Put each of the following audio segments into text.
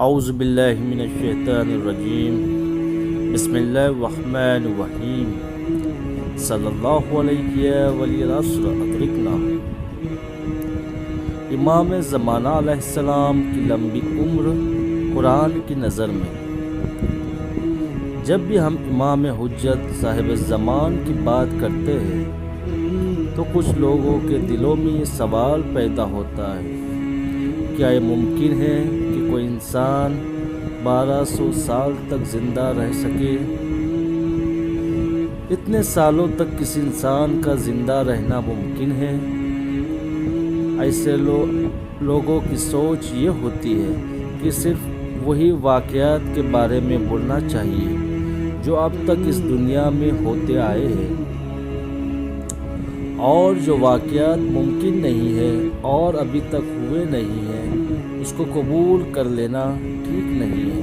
اعوذ باللہ من الشیطان الرجیم بسم اللہ الرحمن الرحیم صلی اللہ علیہ ولی العصر ادرکنا۔ امام زمانہ علیہ السلام کی لمبی عمر قرآن کی نظر میں۔ جب بھی ہم امام حجت صاحب زمان کی بات کرتے ہیں تو کچھ لوگوں کے دلوں میں یہ سوال پیدا ہوتا ہے، کیا یہ ممکن ہے کہ کوئی انسان 1200 سال تک زندہ رہ سکے؟ اتنے سالوں تک کسی انسان کا زندہ رہنا ممکن ہے؟ ایسے لوگوں کی سوچ یہ ہوتی ہے کہ صرف وہی واقعات کے بارے میں بولنا چاہیے جو اب تک اس دنیا میں ہوتے آئے ہیں، اور جو واقعات ممکن نہیں ہے اور ابھی تک ہوئے نہیں ہیں اس کو قبول کر لینا ٹھیک نہیں ہے،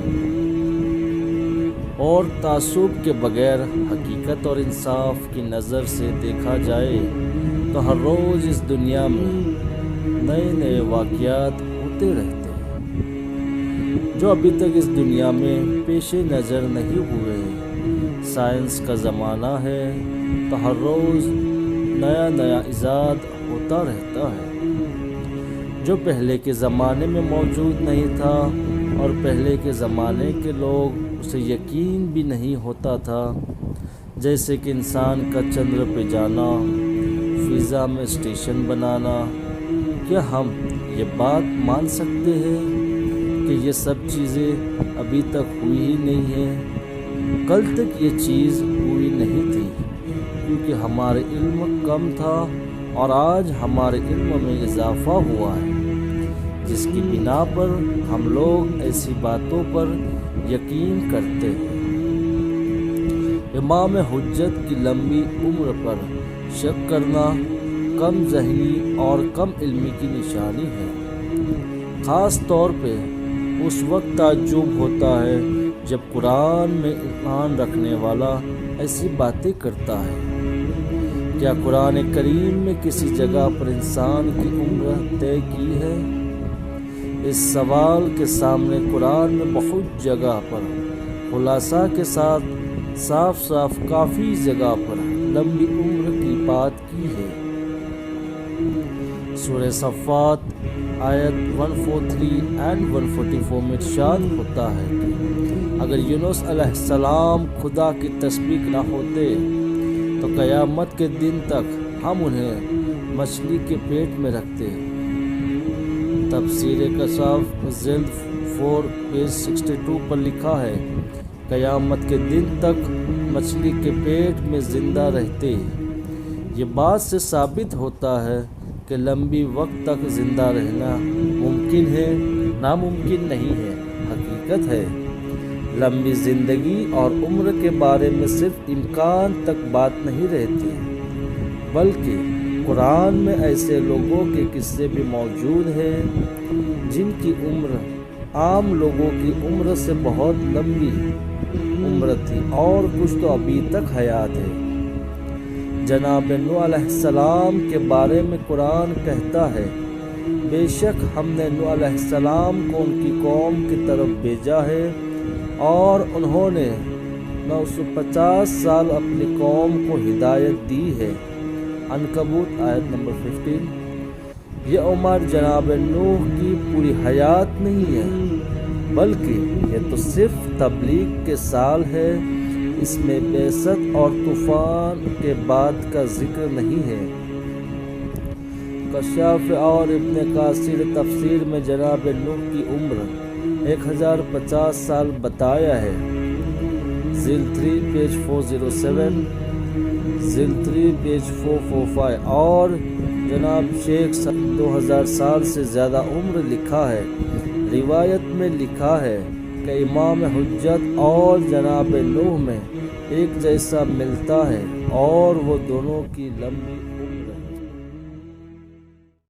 اور تعصب کے بغیر حقیقت اور انصاف کی نظر سے دیکھا جائے تو ہر روز اس دنیا میں نئے نئے واقعات ہوتے رہتے ہیں جو ابھی تک اس دنیا میں پیش نظر نہیں ہوئے ہیں۔ سائنس کا زمانہ ہے تو ہر روز نیا نیا ایجاد ہوتا رہتا ہے جو پہلے کے زمانے میں موجود نہیں تھا، اور پہلے کے زمانے کے لوگ اسے یقین بھی نہیں ہوتا تھا، جیسے کہ انسان کا چندر پہ جانا، فضا میں اسٹیشن بنانا۔ کیا ہم یہ بات مان سکتے ہیں کہ یہ سب چیزیں ابھی تک ہوئی ہی نہیں ہیں؟ کل تک یہ چیز ہوئی نہیں تھی کیونکہ ہمارے علم کم تھا، اور آج ہمارے علم میں اضافہ ہوا ہے جس کی بنا پر ہم لوگ ایسی باتوں پر یقین کرتے ہیں۔ امام حجت کی لمبی عمر پر شک کرنا کم ذہنی اور کم علمی کی نشانی ہے۔ خاص طور پہ اس وقت تعجب ہوتا ہے جب قرآن میں ایمان رکھنے والا ایسی باتیں کرتا ہے۔ کیا قرآن کریم میں کسی جگہ پر انسان کی عمر طے کی ہے؟ اس سوال کے سامنے قرآن میں بہت جگہ پر خلاصہ کے ساتھ صاف کافی جگہ پر لمبی عمر کی بات کی ہے۔ سورہ صفات آیت 143 اور 144 میں ارشاد ہوتا ہے کہ اگر یونس علیہ السلام خدا کی تسبیح نہ ہوتے تو قیامت کے دن تک ہم انہیں مچھلی کے پیٹ میں رکھتے۔ تفسیر کشاف جلد 4 پیج 62 پر لکھا ہے، قیامت کے دن تک مچھلی کے پیٹ میں زندہ رہتے۔ یہ بات سے ثابت ہوتا ہے کہ لمبی وقت تک زندہ رہنا ممکن ہے، ناممکن نہیں ہے، حقیقت ہے۔ لمبی زندگی اور عمر کے بارے میں صرف امکان تک بات نہیں رہتی، بلکہ قرآن میں ایسے لوگوں کے قصے بھی موجود ہیں جن کی عمر عام لوگوں کی عمر سے بہت لمبی عمر تھی، اور کچھ تو ابھی تک حیات ہے۔ جناب نوح علیہ السلام کے بارے میں قرآن کہتا ہے، بے شک ہم نے نوح علیہ السلام کو ان کی قوم کی طرف بھیجا ہے، اور انہوں نے 950 سال اپنی قوم کو ہدایت دی ہے۔ عنکبوت آیت نمبر 15۔ یہ عمر جناب نوح کی پوری حیات نہیں ہے، بلکہ یہ تو صرف تبلیغ کے سال ہے، اس میں بعثت اور طوفان کے بعد کا ذکر نہیں ہے۔ کشاف اور ابن کثیر تفسیر میں جناب نوح کی عمر 1050 سال بتایا ہے۔ ذیل 3 پیج 407، ذیل 3 پیج 445، اور جناب شیخ 2000 سال سے زیادہ عمر لکھا ہے۔ روایت میں لکھا ہے کہ امام حجت اور جناب نوح میں ایک جیسا ملتا ہے، اور وہ دونوں کی لمبی